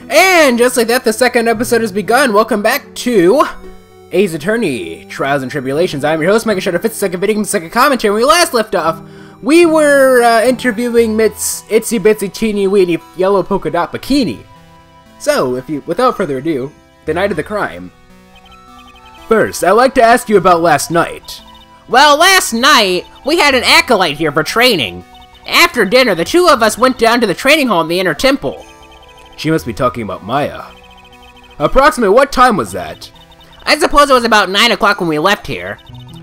And just like that, the second episode has begun. Welcome back to Ace Attorney, Trials and Tribulations. I'm your host, MegaShadowFist, second video, second commentary. When we last left off, we were interviewing Mitt's itsy bitsy teeny weeny yellow polka dot bikini. So, without further ado, the night of the crime. First, I'd like to ask you about last night. Well, last night, we had an acolyte here for training. After dinner, the two of us went down to the training hall in the inner temple. She must be talking about Maya. Approximately what time was that? I suppose it was about 9 o'clock when we left here.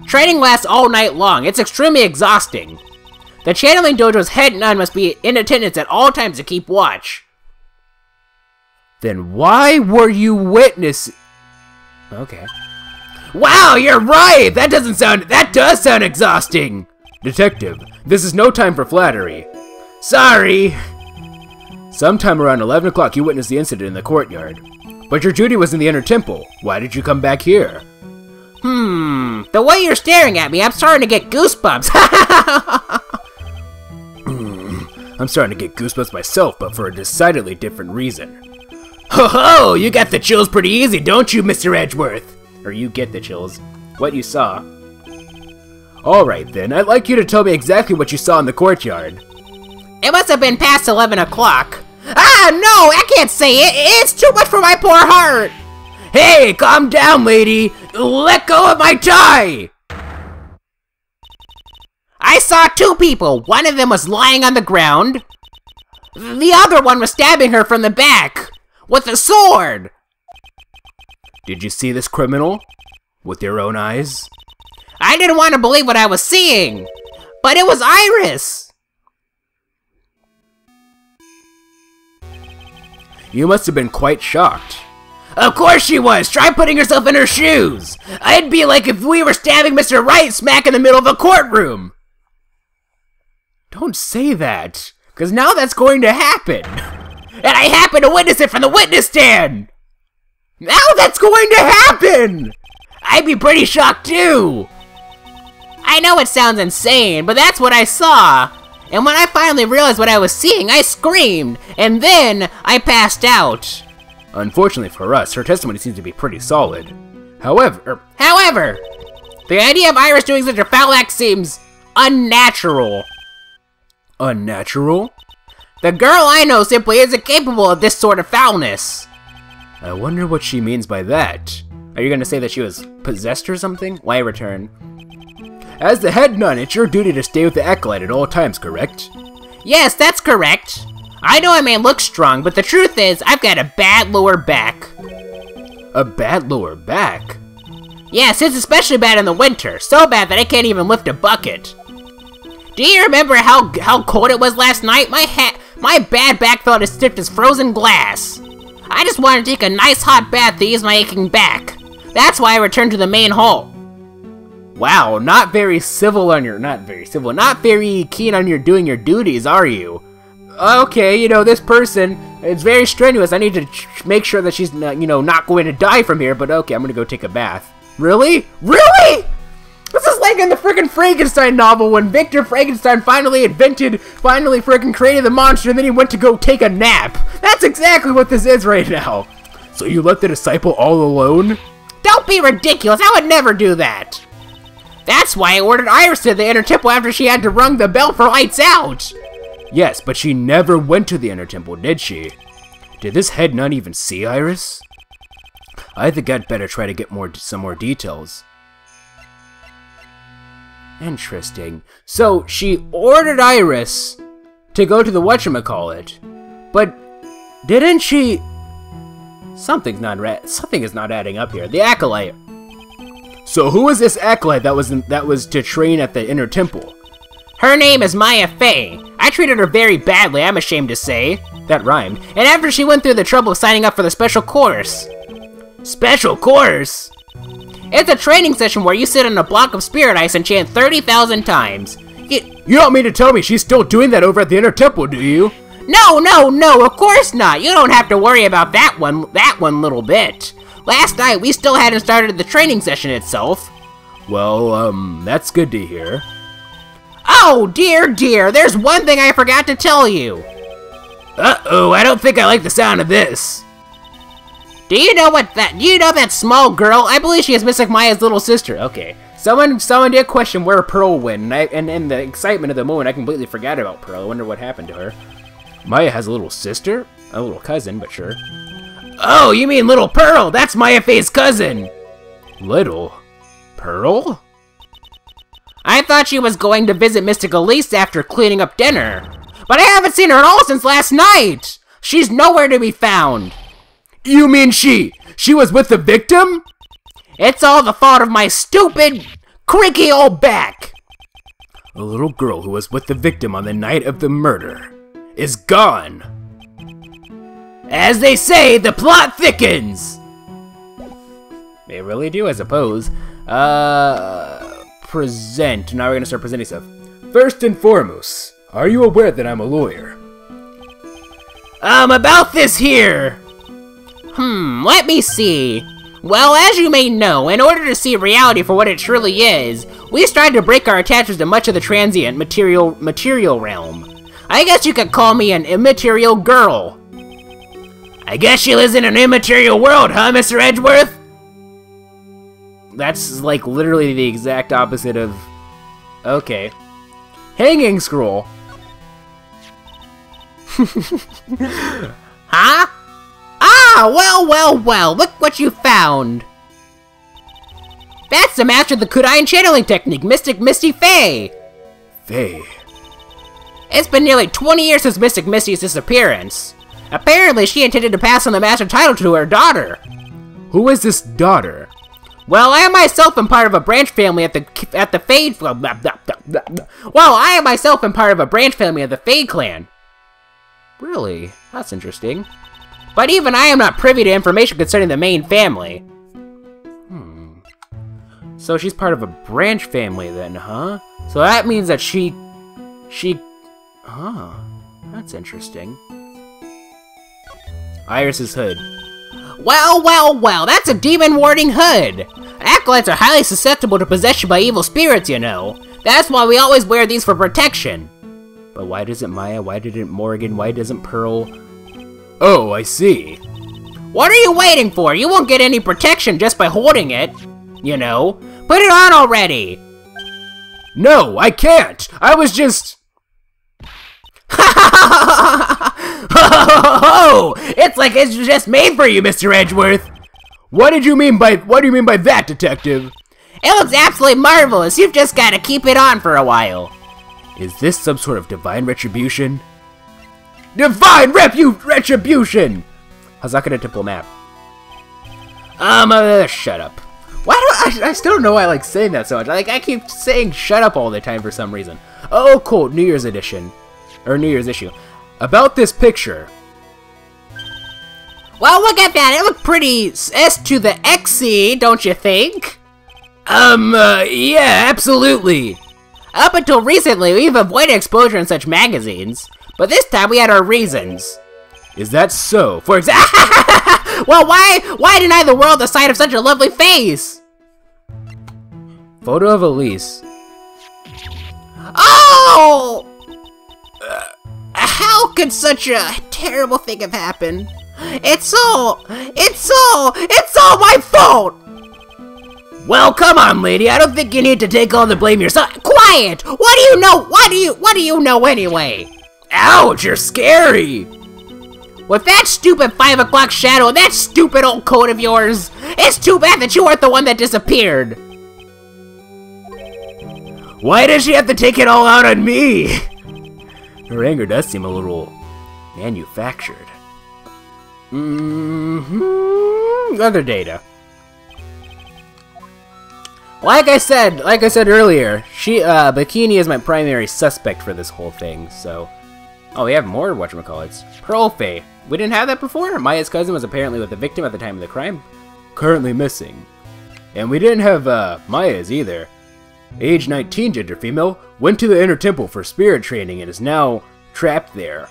Training lasts all night long. It's extremely exhausting. The channeling dojo's head nun must be in attendance at all times to keep watch. Then why were you witnessing... Okay. Wow, you're right! That does sound exhausting! Detective, this is no time for flattery. Sorry! Sometime around 11 o'clock you witnessed the incident in the courtyard. But your duty was in the inner temple. Why did you come back here? The way you're staring at me, I'm starting to get goosebumps. I'm starting to get goosebumps myself, but for a decidedly different reason. Ho-ho! You got the chills pretty easy, don't you, Mr. Edgeworth? Or you get the chills. What you saw. Alright then, I'd like you to tell me exactly what you saw in the courtyard. It must have been past 11 o'clock. Ah, no! I can't say it! It's too much for my poor heart! Hey, calm down, lady! Let go of my tie! I saw two people. One of them was lying on the ground. The other one was stabbing her from the back with a sword. Did you see this criminal? With your own eyes? I didn't want to believe what I was seeing, but it was Iris! You must have been quite shocked. Of course she was! Try putting yourself in her shoes! I'd be like if we were stabbing Mr. Wright smack in the middle of a courtroom! Don't say that, because now that's going to happen! And I happen to witness it from the witness stand! Now that's going to happen! I'd be pretty shocked too! I know it sounds insane, but that's what I saw! And when I finally realized what I was seeing, I screamed, and then I passed out. Unfortunately for us, her testimony seems to be pretty solid. However, the idea of Iris doing such a foul act seems unnatural. Unnatural? The girl I know simply isn't capable of this sort of foulness. I wonder what she means by that. Are you gonna say that she was possessed or something? Why return? As the head nun, it's your duty to stay with the acolyte at all times, correct? Yes, that's correct. I know I may look strong, but the truth is, I've got a bad lower back. A bad lower back? Yes, it's especially bad in the winter. So bad that I can't even lift a bucket. Do you remember how cold it was last night? My bad back felt as stiff as frozen glass. I just wanted to take a nice hot bath to ease my aching back. That's why I returned to the main hall. Wow, not very keen on your doing your duties, are you? Okay, you know, this person is very strenuous. I need to make sure that she's not, not going to die from here, but okay, I'm gonna go take a bath. Really? Really? This is like in the frickin' Frankenstein novel when Victor Frankenstein finally frickin' created the monster and then he went to go take a nap. That's exactly what this is right now. So you left the disciple all alone? Don't be ridiculous, I would never do that. That's why I ordered Iris to the inner temple after she had to ring the bell for lights out! Yes, but she never went to the inner temple, did she? Did this head nun even see Iris? I think I'd better try to get some more details. Interesting. So, she ordered Iris to go to the whatchamacallit, but didn't she... Something is not adding up here. The acolyte. So who is this acolyte that was to train at the inner temple? Her name is Maya Fey. I treated her very badly, I'm ashamed to say. That rhymed. And after she went through the trouble of signing up for the special course. Special course? It's a training session where you sit on a block of spirit ice and chant 30,000 times. You don't mean to tell me she's still doing that over at the inner temple, do you? No, of course not. You don't have to worry about that one little bit. Last night, we still hadn't started the training session itself. Well, that's good to hear. Oh, dear, there's one thing I forgot to tell you. Uh-oh, I don't think I like the sound of this. Do you know that small girl? I believe she is Mystic Maya's little sister. Okay. Someone did question where Pearl went, and in the excitement of the moment, I completely forgot about Pearl. I wonder what happened to her. Maya has a little sister? A little cousin, but sure. Oh, you mean Little Pearl? That's Maya Faye's cousin. Little Pearl? I thought she was going to visit Mystic Elise after cleaning up dinner. But I haven't seen her at all since last night. She's nowhere to be found. You mean she was with the victim? It's all the fault of my stupid, creaky old back. A little girl who was with the victim on the night of the murder is gone. As they say, the plot thickens. They really do, I suppose. Present. Now we're gonna start presenting stuff. First and foremost, are you aware that I'm a lawyer? About this here. Let me see. Well, as you may know, in order to see reality for what it truly is, we strive to break our attachments to much of the transient material realm. I guess you could call me an immaterial girl. I guess she lives in an immaterial world, huh, Mr. Edgeworth? That's like literally the exact opposite of... Okay. Hanging scroll. Huh? Ah, well, look what you found. That's the master of the Kudayan channeling technique, Mystic Misty Faye. Faye. It's been nearly 20 years since Mystic Misty's disappearance. Apparently, she intended to pass on the master title to her daughter. Who is this daughter? Well, I myself am part of a branch family at the Fade. Well, I am myself am part of a branch family of the Fade clan. Really? That's interesting. But even I am not privy to information concerning the main family. So she's part of a branch family then, huh? So that means that she... Huh. That's interesting. Iris's hood. Well, that's a demon warding hood. Acolytes are highly susceptible to possession by evil spirits, you know. That's why we always wear these for protection. But why doesn't Maya, why didn't Morgan, why doesn't Pearl... Oh, I see. What are you waiting for? You won't get any protection just by holding it. You know. Put it on already. No, I can't. I was just... It's like it's just made for you, Mr. Edgeworth. What do you mean by that, detective? It looks absolutely marvelous. You've just got to keep it on for a while. Is this some sort of divine retribution? Divine retribution! Hazakura Temple map. Shut up. Why do I still don't know why I like saying that so much. Like, I keep saying shut up all the time for some reason. Oh, cool. New Year's edition. Or New Year's issue. About this picture. Well, look at that. It looked pretty S to the XY, don't you think? Yeah, absolutely. Up until recently, we've avoided exposure in such magazines. But this time we had our reasons. Is that so? For example... Well, why deny the world the sight of such a lovely face? Photo of Elise. Oh! How could such a terrible thing have happened? It's all my fault! Well, come on, lady. I don't think you need to take all the blame yourself. Quiet! What do you know? What do you know anyway? Ouch, you're scary! With that stupid 5 o'clock shadow and that stupid old coat of yours, it's too bad that you weren't the one that disappeared. Why does she have to take it all out on me? Her anger does seem a little manufactured. Other data. Like I said earlier, Bikini is my primary suspect for this whole thing, so... Oh, we have more whatchamacallits. Pearl Faye. We didn't have that before? Maya's cousin was apparently with the victim at the time of the crime. Currently missing. And we didn't have, Maya's either. Age 19 gender female, went to the inner temple for spirit training and is now trapped there.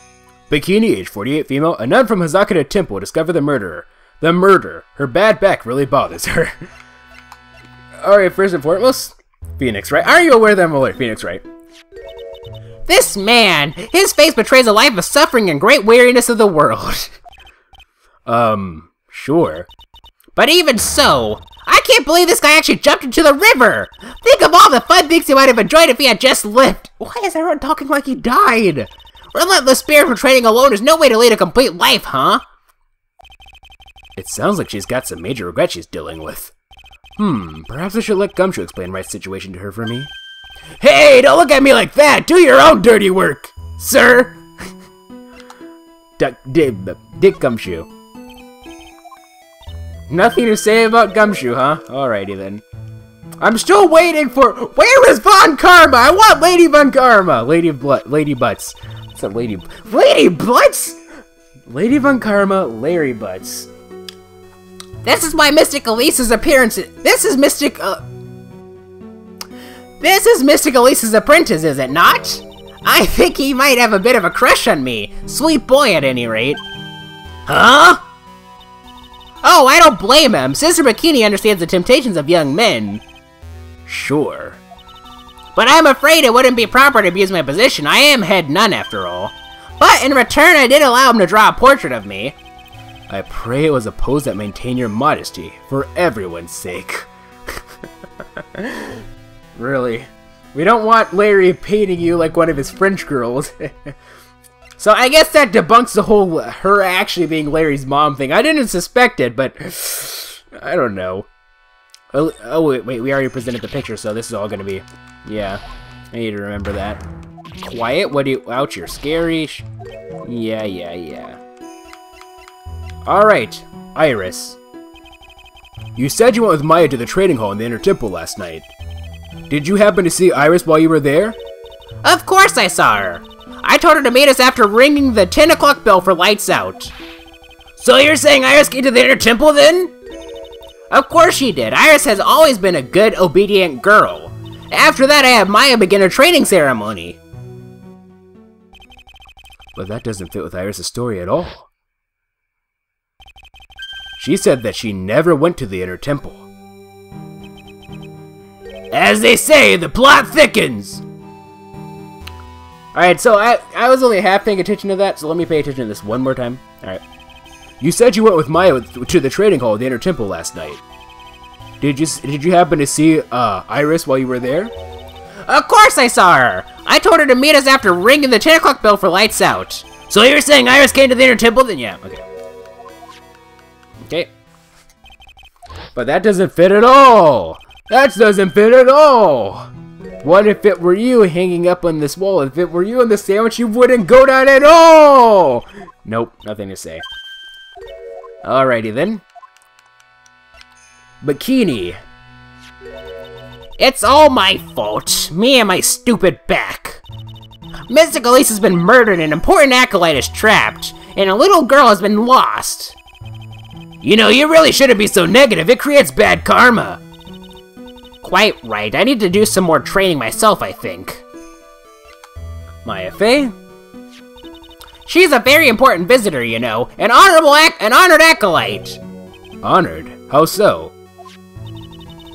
Bikini, age 48 female, a nun from Hazakura Temple, discovered the murderer. The murder. Her bad back really bothers her. Alright, first and foremost, Phoenix Wright. Are you aware that I'm a lawyer, Phoenix Wright? This man, his face betrays a life of suffering and great weariness of the world. Sure. But even so, I can't believe this guy actually jumped into the river! Think of all the fun things he might have enjoyed if he had just lived! Why is everyone talking like he died? Relentless spirit for training alone is no way to lead a complete life, huh? It sounds like she's got some major regret she's dealing with. Perhaps I should let Gumshoe explain Wright's situation to her for me. Hey, don't look at me like that! Do your own dirty work, sir! Dick Gumshoe. Nothing to say about Gumshoe, huh? Alrighty then. I'm still waiting for... Where is Von Karma? I want Lady Von Karma! Lady Butts. What's that Lady... Lady Butts?! Lady Von Karma, Larry Butts. This is my Mystic Elise's appearance. This is Mystic Elise's apprentice, is it not? I think he might have a bit of a crush on me. Sweet boy, at any rate. Huh? Oh, I don't blame him. Sister Bikini understands the temptations of young men. Sure. But I'm afraid it wouldn't be proper to abuse my position. I am head nun, after all. But in return, I did allow him to draw a portrait of me. I pray it was a pose that maintained your modesty, for everyone's sake. Really? We don't want Larry painting you like one of his French girls. So I guess that debunks the whole her actually being Larry's mom thing. I didn't suspect it, but I don't know. Oh wait, we already presented the picture, so this is all gonna be... Yeah, I need to remember that. Quiet? What do you... Ouch, you're scary. Yeah. Alright, Iris. You said you went with Maya to the trading hall in the Inner Temple last night. Did you happen to see Iris while you were there? Of course I saw her. I told her to meet us after ringing the 10 o'clock bell for lights out. So you're saying Iris came to the Inner Temple then? Of course she did. Iris has always been a good, obedient girl. After that, I had Maya begin her training ceremony. But that doesn't fit with Iris' story at all. She said that she never went to the Inner Temple. As they say, the plot thickens! Alright, so I was only half paying attention to that, so let me pay attention to this one more time. Alright. You said you went with Maya to the trading hall at the Inner Temple last night. Did you happen to see Iris while you were there? Of course I saw her! I told her to meet us after ringing the 10 o'clock bell for lights out. So you're saying Iris came to the Inner Temple then? Yeah, okay. Okay. But that doesn't fit at all! That doesn't fit at all! What if it were you hanging up on this wall? If it were you on the sandwich, you wouldn't go down at all! Nope, nothing to say. Alrighty then. Bikini. It's all my fault. Me and my stupid back. Mystic Elise has been murdered, an important acolyte is trapped, and a little girl has been lost. You know, you really shouldn't be so negative. It creates bad karma. Quite right. I need to do some more training myself, I think. Maya Fey? She's a very important visitor, you know. An honored acolyte. Honored? How so?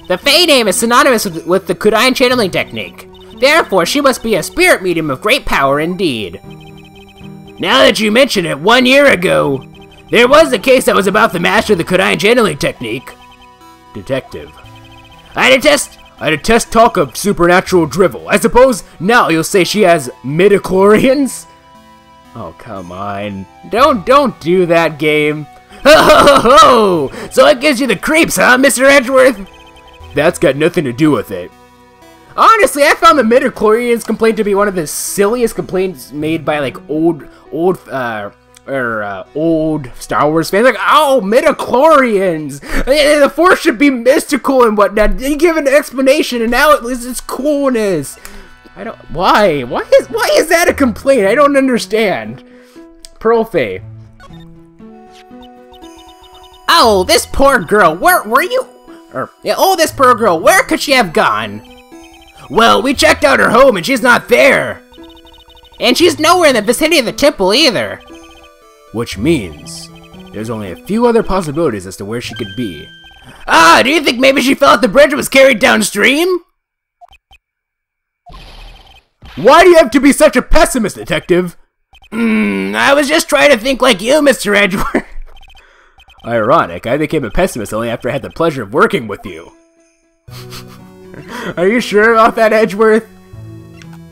The Fey name is synonymous with the Kudai channeling technique. Therefore, she must be a spirit medium of great power indeed. Now that you mention it, 1 year ago, there was a case that was about the master of the Kudai channeling technique. Detective. I detest talk of supernatural drivel. I suppose now you'll say she has midichlorians? Oh, come on. Don't do that, game. Ho ho ho ho! So it gives you the creeps, huh, Mr. Edgeworth? That's got nothing to do with it. Honestly, I found the midichlorians complaint to be one of the silliest complaints made by, like, old Star Wars fans. Like, oh, midichlorians! The Force should be mystical and whatnot. They give an explanation, and now it loses its coolness. Why? Why is that a complaint? I don't understand. Pearl Faye. Oh, this poor girl. Where were you? This poor girl. Where could she have gone? Well, we checked out her home and she's not there. And she's nowhere in the vicinity of the temple either. Which means there's only a few other possibilities as to where she could be. Ah, do you think maybe she fell off the bridge and was carried downstream? Why do you have to be such a pessimist, detective? I was just trying to think like you, Mr. Edgeworth. Ironic, I became a pessimist only after I had the pleasure of working with you. Are you sure about that, Edgeworth?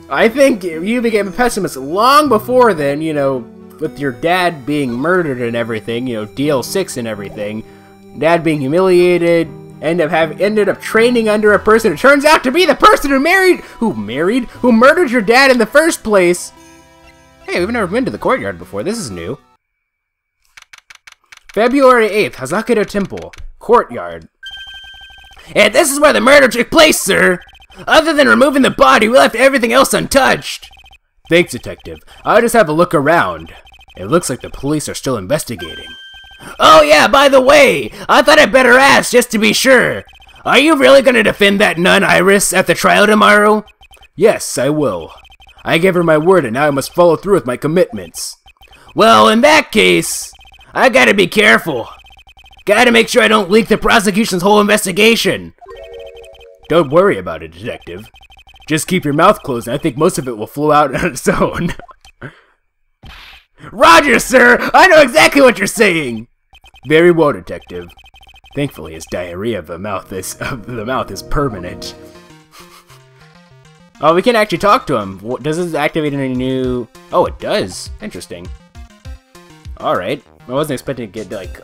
I think you became a pessimist long before then, you know, with your dad being murdered and everything, you know, DL6 and everything. Dad being humiliated, ended up training under a person who turns out to be the person who murdered your dad in the first place. Hey, we've never been to the courtyard before. This is new. February 8th, Hazakudo Temple, courtyard. And this is where the murder took place, sir! Other than removing the body, we left everything else untouched! Thanks, Detective. I'll just have a look around. It looks like the police are still investigating. Oh yeah, by the way, I thought I'd better ask just to be sure. Are you really gonna defend that nun Iris at the trial tomorrow? Yes, I will. I gave her my word and now I must follow through with my commitments. Well, in that case, I gotta be careful. Gotta make sure I don't leak the prosecution's whole investigation. Don't worry about it, Detective. Just keep your mouth closed and I think most of it will flow out on its own. Roger, sir! I know exactly what you're saying! Very well, Detective. Thankfully, his diarrhea of the mouth is permanent. Oh, we can actually talk to him. Does this activate any new... Oh, it does. Interesting. Alright. I wasn't expecting to get, like...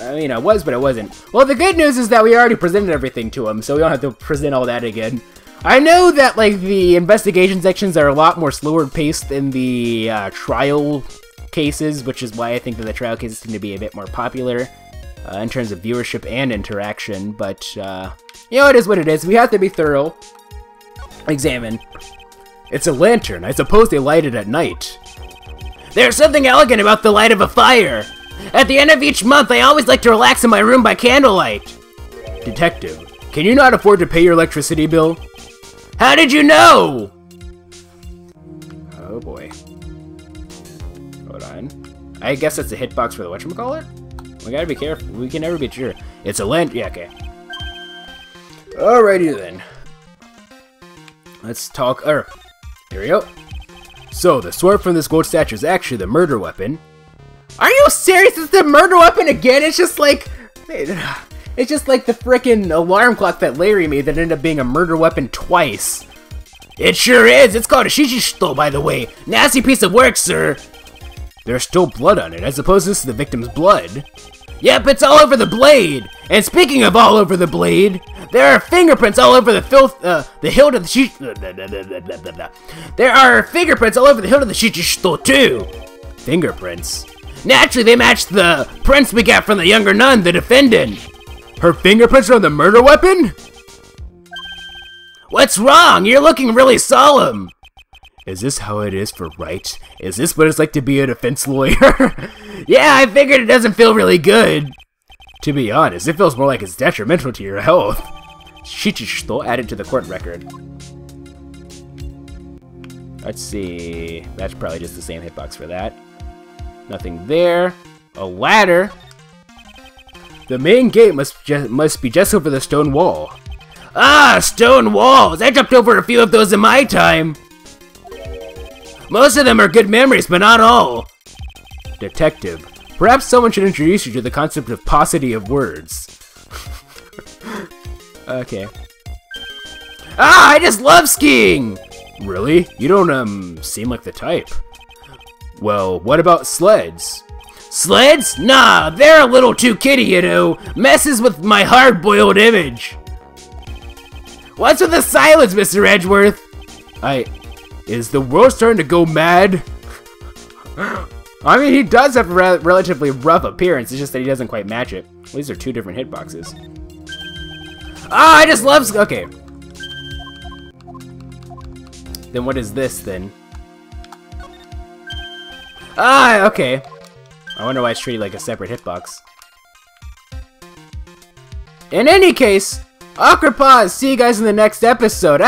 I mean, I was, but I wasn't. Well, the good news is that we already presented everything to him, so we don't have to present all that again. I know that, like, the investigation sections are a lot more slower paced than the trial cases, which is why I think that the trial cases tend to be a bit more popular in terms of viewership and interaction, but, you know, it is what it is. We have to be thorough. Examine. It's a lantern. I suppose they light it at night. There's something elegant about the light of a fire. At the end of each month, I always like to relax in my room by candlelight. Detective, can you not afford to pay your electricity bill? How did you know? Oh boy. Hold on. I guess that's a hitbox for the whatchamacallit? We gotta be careful. We can never be sure. It's a lantern. Yeah, okay. Alrighty then. Let's talk. Here we go. So, the sword from this gold statue is actually the murder weapon. Are you serious? It's the murder weapon again? It's just like... It's just like the frickin' alarm clock that Larry made that ended up being a murder weapon twice. It sure is! It's called a shishishito, by the way. Nasty piece of work, sir! There's still blood on it. I suppose this is the victim's blood. Yep, it's all over the blade! And speaking of all over the blade, there are fingerprints all over the hilt of the There are fingerprints all over the hilt of the shishishito, too! Fingerprints? Naturally, they match the prints we got from the younger nun, the defendant. Her fingerprints are on the murder weapon? What's wrong? You're looking really solemn. Is this how it is for Wright? Is this what it's like to be a defense lawyer? Yeah, I figured it doesn't feel really good. To be honest, it feels more like it's detrimental to your health. Shichishito added to the court record. Let's see. That's probably just the same hitbox for that. Nothing there. A ladder. The main gate must be just over the stone wall. Ah, stone walls! I jumped over a few of those in my time. Most of them are good memories, but not all. Detective, perhaps someone should introduce you to the concept of paucity of words. Okay. Ah, I just love skiing! Really? You don't, seem like the type. Well, what about sleds? Sleds? Nah, they're a little too kiddie, you know. Messes with my hard-boiled image. What's with the silence, Mr. Edgeworth? Is the world starting to go mad? I mean, he does have a relatively rough appearance, it's just that he doesn't quite match it. Well, these are two different hitboxes. Ah, I just love... Okay. Then what is this, then? Ah, okay. I wonder why it's treated like a separate hitbox. In any case, awkward pause. See you guys in the next episode.